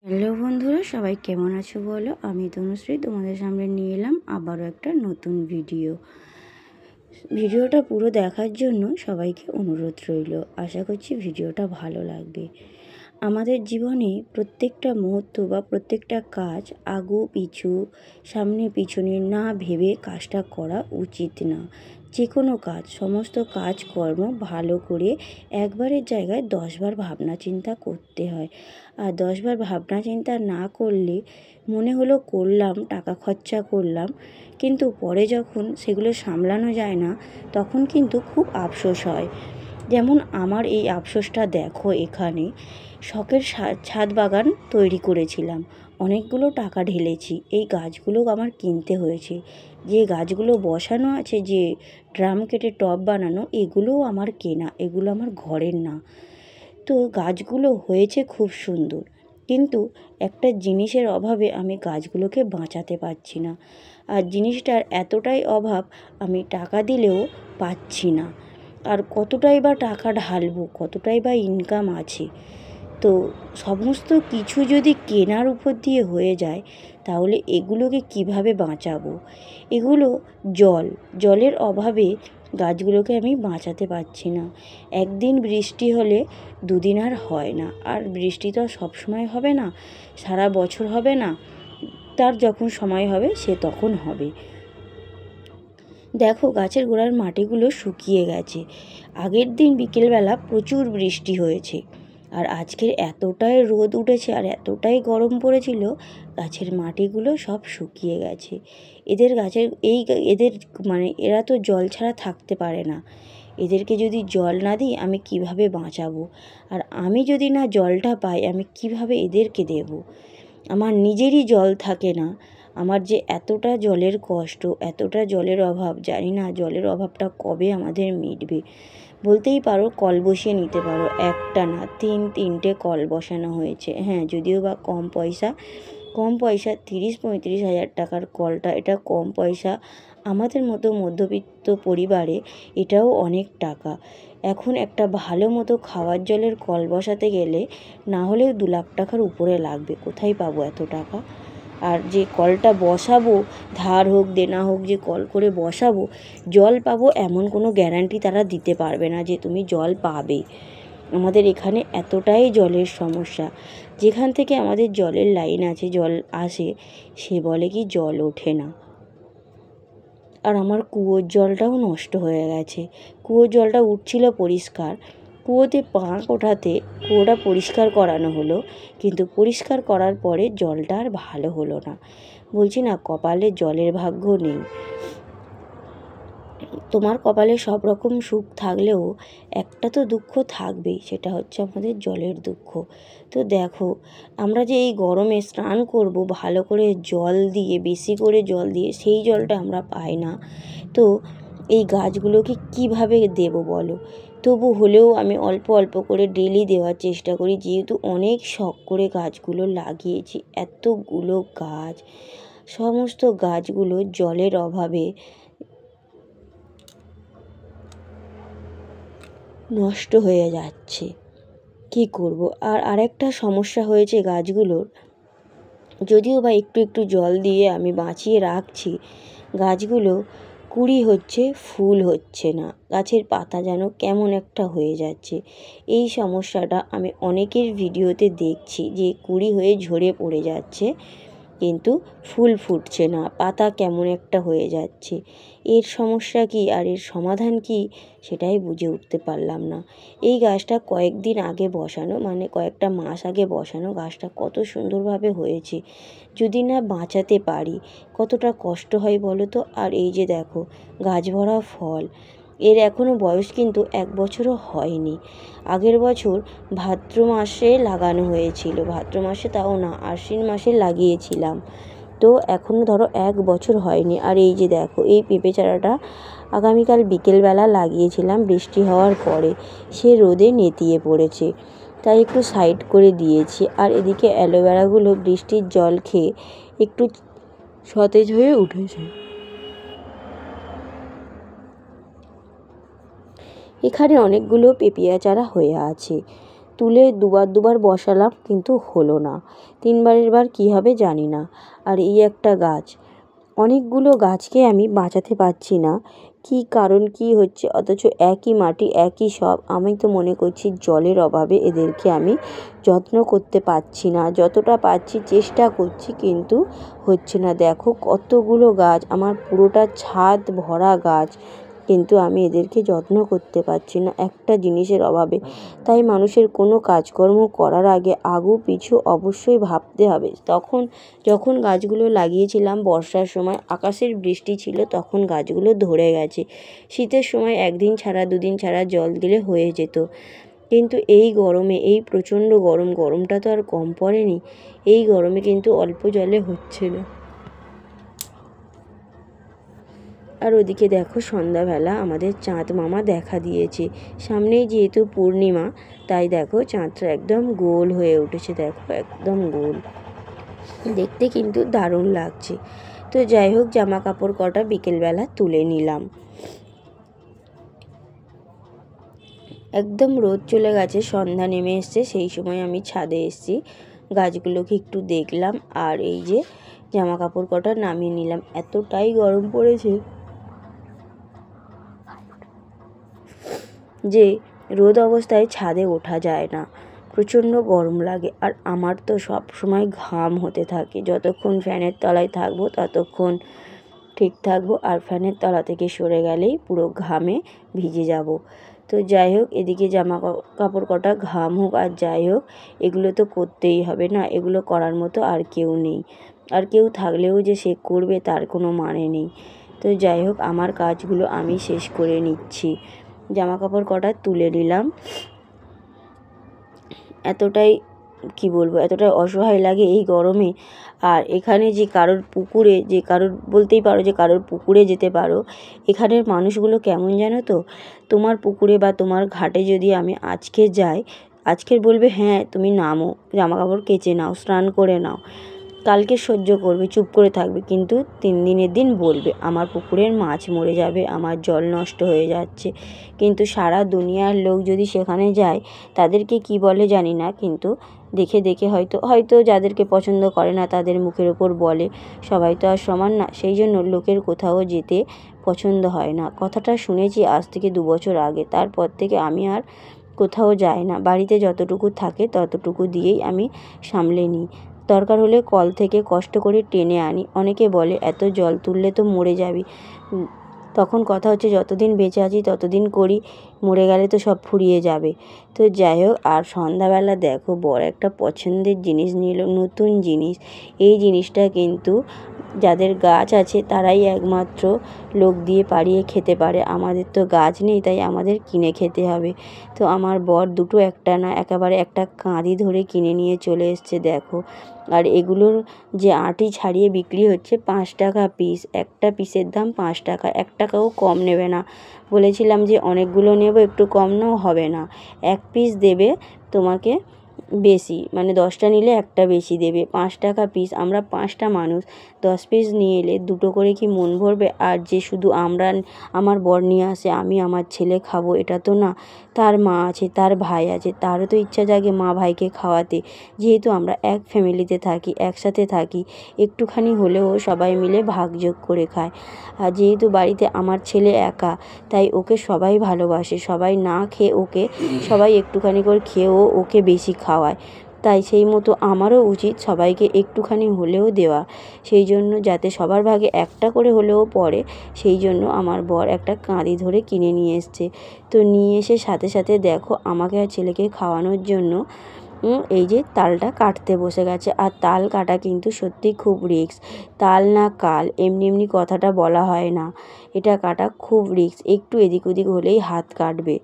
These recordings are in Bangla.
হ্যালো বন্ধুরা, সবাই কেমন আছো বলো। আমি তনুশ্রী তোমাদের সামনে নিয়ে এলাম আবারও একটা নতুন ভিডিওটা পুরো দেখার জন্য সবাইকে অনুরোধ রইল। আশা করছি ভিডিওটা ভালো লাগবে। আমাদের জীবনে প্রত্যেকটা মুহূর্ত বা প্রত্যেকটা কাজ আগু পিছু সামনে পিছনে না ভেবে কাজটা করা উচিত না। যে কোনো কাজ, সমস্ত কাজকর্ম ভালো করে একবারের জায়গায় 10বার ভাবনা চিন্তা করতে হয়। আর 10বার ভাবনা চিন্তা না করলে মনে হলো করলাম, টাকা খরচা করলাম, কিন্তু পরে যখন সেগুলো সামলানো যায় না তখন কিন্তু খুব আফসোস হয়। যেমন আমার এই আফসোসটা দেখো, এখানে শখের ছাদ বাগান তৈরি করেছিলাম, অনেকগুলো টাকা ঢেলেছি, এই গাছগুলো আমার কিনতে হয়েছে। যে গাছগুলো বসানো আছে, যে ড্রাম কেটে টব বানানো, এগুলোও আমার কেনা, এগুলো আমার ঘরের না। তো গাছগুলো হয়েছে খুব সুন্দর, কিন্তু একটা জিনিসের অভাবে আমি গাছগুলোকে বাঁচাতে পারছি না। আর জিনিসটার এতটাই অভাব, আমি টাকা দিলেও পাচ্ছি না। আর কতটাই বা টাকা ঢালবো, কতটাই বা ইনকাম আছে। তো সমস্ত কিছু যদি কেনার উপর দিয়ে হয়ে যায়, তাহলে এগুলোকে কিভাবে বাঁচাবো? এগুলো জলের অভাবে গাছগুলোকে আমি বাঁচাতে পারছি না। একদিন বৃষ্টি হলে দুদিন আর হয় না। আর বৃষ্টি তো সবসময় হবে না, সারা বছর হবে না, তার যখন সময় হবে সে তখন হবে। দেখো, গাছের গোড়ার মাটিগুলো শুকিয়ে গেছে। আগের দিন বিকেলবেলা প্রচুর বৃষ্টি হয়েছে, আর আজকের এতটাই রোদ উঠেছে আর এতটাই গরম পড়েছিল, গাছের মাটিগুলো সব শুকিয়ে গেছে। এদের মানে এরা তো জল ছাড়া থাকতে পারে না। এদেরকে যদি জল না দিই আমি কিভাবে বাঁচাবো? আর আমি যদি না জলটা পাই, আমি কিভাবে এদেরকে দেব? আমার নিজেরই জল থাকে না। আমার যে এতটা জলের কষ্ট, এতটা জলের অভাব, জানি না জলের অভাবটা কবে আমাদের মিটবে। বলতেই পারো কল বসিয়ে নিতে পারো, একটা না তিনটে কল বসানো হয়েছে। হ্যাঁ, যদিও বা কম পয়সা 30-35 হাজার টাকার কলটা, এটা কম পয়সা। আমাদের মতো মধ্যবিত্ত পরিবারে এটাও অনেক টাকা। এখন একটা ভালো মতো খাওয়ার জলের কল বসাতে গেলে না হলেও 2 লাখ টাকার উপরে লাগবে। কোথায় পাবো এত টাকা? আর যে কলটা বসাবো, ধার হোক দেনা হোক, যে কল করে বসাবো, জল পাবো এমন কোনো গ্যারান্টি তারা দিতে পারবে না যে তুমি জল পাবে। আমাদের এখানে এতটাই জলের সমস্যা। যেখান থেকে আমাদের জলের লাইন আছে, জল আসে, সে বলে কি জল ওঠে না। আর আমার কুয়োর জলটাও নষ্ট হয়ে গেছে। কুয়োর জলটা উঠছিল পরিষ্কার, কুয়োতে পাঁক ওঠাতে কুয়োটা পরিষ্কার করানো হলো, কিন্তু পরিষ্কার করার পরে জলটা আর ভালো হলো না। বলছি না, কপালে জলের ভাগ্য নেই। তোমার কপালে সব রকম সুখ থাকলেও একটা তো দুঃখ থাকবেই, সেটা হচ্ছে আমাদের জলের দুঃখ। তো দেখো, আমরা যে এই গরমে স্নান করব ভালো করে জল দিয়ে, বেশি করে জল দিয়ে, সেই জলটা আমরা পাই না। তো এই গাছগুলোকে কিভাবে দেব বলো? তবু হলেও আমি অল্প অল্প করে ডেলি দেওয়ার চেষ্টা করি, যেহেতু অনেক শখ করে গাছগুলো লাগিয়েছি। এতগুলো গাছ, সমস্ত গাছগুলো জলের অভাবে নষ্ট হয়ে যাচ্ছে। কি করব? আর আরেকটা সমস্যা হয়েছে গাছগুলোর, যদিও বা একটু একটু জল দিয়ে আমি বাঁচিয়ে রাখছি, গাছগুলো কুঁড়ি হচ্ছে, ফুল হচ্ছে না। গাছের পাতা যেন কেমন একটা হয়ে যাচ্ছে। এই সমস্যাটা আমি অনেকের ভিডিওতে দেখছি, যে কুঁড়ি হয়ে ঝরে পড়ে যাচ্ছে, কিন্তু ফুল ফুটছে না, পাতা কেমন একটা হয়ে যাচ্ছে। এর সমস্যা কি আর এর সমাধান কি, সেটাই বুঝে উঠতে পারলাম না। এই গাছটা কয়েকদিন আগে বসানো, মানে কয়েকটা মাস আগে বসানো, গাছটা কত সুন্দরভাবে হয়েছে। যদি না বাঁচাতে পারি, কতটা কষ্ট হয় বলো তো। আর এই যে দেখো, গাছ ভরা ফল, এর এখনও বয়স কিন্তু 1 বছরও হয়নি। আগের বছর ভাদ্র মাসে লাগানো হয়েছিল, ভাদ্র মাসে তাও না, আশ্বিন মাসে লাগিয়েছিলাম। তো এখনও ধরো 1 বছর হয়নি। আর এই যে দেখো, এই পেঁপে চারাটা আগামীকাল বিকেলবেলা লাগিয়েছিলাম বৃষ্টি হওয়ার পরে, সে রোদে নেতিয়ে পড়েছে, তাই একটু সাইড করে দিয়েছি। আর এদিকে অ্যালোভেরাগুলো বৃষ্টির জল খেয়ে একটু সতেজ হয়ে উঠেছে। এখানে অনেকগুলো পেঁপিয়া চারা হয়ে আছে। তুলে দুবার বসালাম, কিন্তু হলো না। 3বারের বার কী হবে জানি না। আর এই একটা গাছ, অনেকগুলো গাছকে আমি বাঁচাতে পারছি না, কী কারণ কী হচ্ছে, অথচ একই মাটি একই সব। আমি তো মনে করছি জলের অভাবে এদেরকে আমি যত্ন করতে পারছি না। যতটা পারছি চেষ্টা করছি, কিন্তু হচ্ছে না। দেখো কতগুলো গাছ, আমার পুরোটা ছাদ ভরা গাছ, কিন্তু আমি এদেরকে যত্ন করতে পারছি না একটা জিনিসের অভাবে। তাই মানুষের কোনো কাজকর্ম করার আগে আগু পিছু অবশ্যই ভাবতে হবে। যখন গাছগুলো লাগিয়েছিলাম বর্ষার সময়, আকাশের বৃষ্টি ছিল, তখন গাছগুলো ধরে গেছে। শীতের সময় 1 দিন ছাড়া 2 দিন ছাড়া জল দিলে হয়ে যেত, কিন্তু এই গরমে, এই প্রচণ্ড গরমটা তো আর কম পড়েনি। এই গরমে কিন্তু অল্প জলে হচ্ছে না। আর ওদিকে দেখো সন্ধ্যাবেলা আমাদের চাঁদ মামা দেখা দিয়েছে। সামনেই যেহেতু পূর্ণিমা, তাই দেখো চাঁদটা একদম গোল হয়ে উঠেছে। দেখো একদম গোল, দেখতে কিন্তু দারুণ লাগছে। তো যাই হোক, জামা কাপড় কটা বিকেলবেলা তুলে নিলাম। একদম রোদ চলে গেছে, সন্ধ্যা নেমে এসছে, সেই সময় আমি ছাদে এসেছি, গাছগুলোকে একটু দেখলাম। আর এই যে জামা কাপড় কটা নামিয়ে নিলাম। এতটাই গরম পড়েছে যে রোদ অবস্থায় ছাদে ওঠা যায় না, প্রচণ্ড গরম লাগে। আর আমার তো সব সময় ঘাম হতে থাকে, যতক্ষণ ফ্যানের তলায় থাকবো ততক্ষণ ঠিক থাকবো, আর ফ্যানের তলা থেকে সরে গেলেই পুরো ঘামে ভিজে যাব। তো যাই হোক, এদিকে জামা কাপড় কটা ঘাম হোক আর যাই হোক, এগুলো তো করতেই হবে না, এগুলো করার মতো আর কেউ নেই। আর কেউ থাকলেও যে সে করবে তার কোনো মানে নেই। তো যাই হোক, আমার কাজগুলো আমি শেষ করে নিচ্ছি। জামা কাপড় কটা তুলে নিলাম। এতটাই কি বলবো, এতটাই অসহায় লাগে এই গরমে। আর এখানে যে কারোর পুকুরে, যে কারোর বলতেই পারো যে কারোর পুকুরে যেতে পারো, এখানের মানুষগুলো কেমন জানো তো, তোমার পুকুরে বা তোমার ঘাটে যদি আমি আজকে যাই, আজকের বলবে হ্যাঁ তুমি নামো, জামা কাপড় কেচে নাও, স্নান করে নাও, কালকে সহ্য করবে, চুপ করে থাকবে, কিন্তু 3 দিনের দিন বলবে আমার পুকুরের মাছ মরে যাবে, আমার জল নষ্ট হয়ে যাচ্ছে। কিন্তু সারা দুনিয়ার লোক যদি সেখানে যায়, তাদেরকে কি বলে জানি না, কিন্তু দেখে দেখে হয়তো যাদেরকে পছন্দ করে না তাদের মুখের ওপর বলে। সবাই তো আর সমান না, সেই জন্য লোকের কোথাও যেতে পছন্দ হয় না। কথাটা শুনেছি আজ থেকে 2 বছর আগে, তারপর থেকে আমি আর কোথাও যাই না। বাড়িতে যতটুকু থাকে ততটুকু দিয়েই আমি সামলে নিই। দরকার হলে কল থেকে কষ্ট করে টেনে আনি। অনেকে বলে এত জল তুললে তো মরে যাবি। তখন কথা হচ্ছে যতদিন বেঁচে আছি ততদিন করি, মরে গেলে তো সব ফুরিয়ে যাবে। তো যাই হোক, আর সন্ধ্যাবেলা দেখো বড় একটা পছন্দের জিনিস নিল, নতুন জিনিস। এই জিনিসটা কিন্তু যাদের গাছ আছে তারাই একমাত্র লোক দিয়ে পাড়িয়ে খেতে পারে। আমাদের তো গাছ নেই, তাই আমাদের কিনে খেতে হবে। তো আমার বর দুটো, একটা না একেবারে একটা কাঁদি ধরে কিনে নিয়ে চলে এসছে দেখো। আর এগুলোর যে আঁটি ছাড়িয়ে বিক্রি হচ্ছে 5 টাকা পিস, একটা পিসের দাম 5 টাকা, 1 টাকাও কম নেবে না। বলেছিলাম যে অনেকগুলো নেব, একটু কম নাও, হবে না, 1 পিস দেবে তোমাকে বেশি, মানে 10টা নিলে একটা বেশি দেবে, 5 টাকা পিস। আমরা 5টা মানুষ, 10 পিস নিয়ে এলে 2টো করে কি মন ভরবে? আর যে শুধু আমার বর নিয়ে আসে, আমি আমার ছেলে খাবো এটা তো না, তার মা আছে, তার ভাই আছে, তারও তো ইচ্ছা জাগে মা ভাইকে খাওয়াতে। যেহেতু আমরা এক ফ্যামিলিতে থাকি, একসাথে থাকি, একটুখানি হলেও সবাই মিলে ভাগযোগ করে খায়। আর যেহেতু বাড়িতে আমার ছেলে একা, তাই ওকে সবাই ভালোবাসে, সবাই না খেয়ে ওকে সবাই একটুখানি করে খেয়েও ওকে বেশি খাওয়ায়। তাই সেই মতো আমারও উচিত সবাইকে একটুখানি হলেও দেওয়া, সেই জন্য যাতে সবার ভাগে একটা করে হলেও পড়ে। সেই জন্য আমার বর একটা কাঁদি ধরে কিনে নিয়ে এসছে। তো নিয়ে এসে সাথে সাথে দেখো আমাকে আর ছেলেকে খাওয়ানোর জন্য এই যে তালটা কাটতে বসে গেছে। আর তাল কাটা কিন্তু সত্যি খুব রিস্ক। তাল না কাল এমনি এমনি কথাটা বলা হয় না, এটা কাটা খুব রিস্ক, একটু এদিক ওদিক হলেই হাত কাটবে।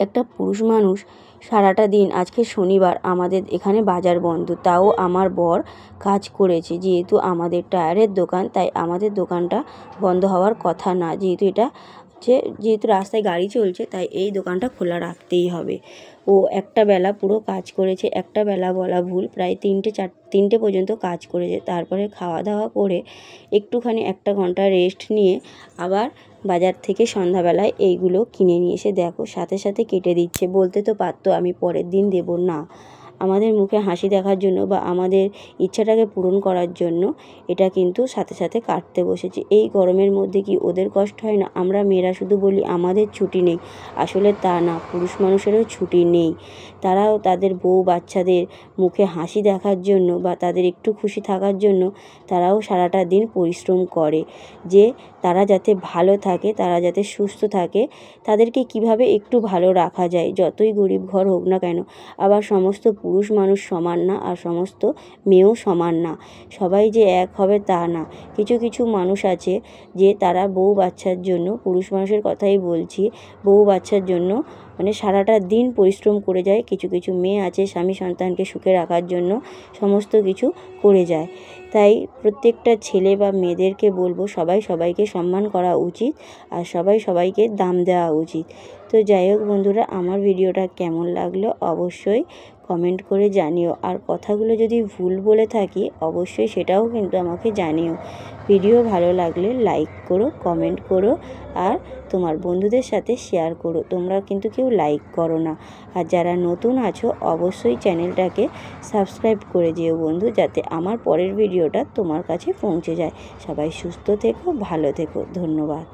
একটা পুরুষ মানুষ সারাটা দিন, আজকে শনিবার আমাদের এখানে বাজার বন্ধ, তাও আমার বর কাজ করেছে। যেহেতু আমাদের টায়ারের দোকান, তাই আমাদের দোকানটা বন্ধ হওয়ার কথা না, যেহেতু রাস্তায় গাড়ি চলছে, তাই এই দোকানটা খোলা রাখতেই হবে। ও একটা বেলা পুরো কাজ করেছে। একটা বেলা বলা ভুল, প্রায় 3টে পর্যন্ত কাজ করেছে। তারপরে খাওয়া দাওয়া করে একটুখানি 1 ঘন্টা রেস্ট নিয়ে আবার বাজার থেকে সন্ধ্যাবেলায় এইগুলো কিনে নিয়ে এসে দেখো সাথে সাথে কেটে দিচ্ছে। বলতে তো পারতো আমি পরের দিন দেব, না, আমাদের মুখে হাসি দেখার জন্য বা আমাদের ইচ্ছাটাকে পূরণ করার জন্য এটা কিন্তু সাথে সাথে কাটতে বসেছে। এই গরমের মধ্যে কি ওদের কষ্ট হয় না? আমরা মেয়েরা শুধু বলি আমাদের ছুটি নেই, আসলে তা না, পুরুষ মানুষেরও ছুটি নেই। তারাও তাদের বউ বাচ্চাদের মুখে হাসি দেখার জন্য বা তাদের একটু খুশি থাকার জন্য তারাও সারাটা দিন পরিশ্রম করে, যে তারা যাতে ভালো থাকে, তারা যাতে সুস্থ থাকে, তাদেরকে কিভাবে একটু ভালো রাখা যায়, যতই গরিব ঘর হোক না কেন। আবার সমস্ত পুরুষ মানুষ সমান না, আর সমস্ত মেয়েও সমান না, সবাই যে এক হবে তা না। কিছু কিছু মানুষ আছে যে তারা বউ বাচ্চার জন্য, পুরুষ মানুষের কথাই বলছি, বউ বাচ্চার জন্য মানে সারাটা দিন পরিশ্রম করে যায়। কিছু কিছু মেয়ে আছে স্বামী সন্তানকে সুখে রাখার জন্য সমস্ত কিছু করে যায়। তাই প্রত্যেকটা ছেলে বা মেয়েদেরকে বলবো সবাই সবাইকে সম্মান করা উচিত, আর সবাই সবাইকে দাম দেওয়া উচিত। তো যাই হোক বন্ধুরা, আমার ভিডিওটা কেমন লাগলো অবশ্যই কমেন্ট করে জানিও, আর কথাগুলো যদি ভুল বলে থাকি অবশ্যই সেটাও কিন্তু আমাকে জানিও। ভিডিও ভালো লাগলে লাইক করো, কমেন্ট করো, আর তোমার বন্ধুদের সাথে শেয়ার করো। তোমরা কিন্তু কেউ লাইক করো না। আর যারা নতুন আছো অবশ্যই চ্যানেলটাকে সাবস্ক্রাইব করে যেও বন্ধু, যাতে আমার পরের ভিডিওটা তোমার কাছে পৌঁছে যায়। সবাই সুস্থ থেকো, ভালো থেকো, ধন্যবাদ।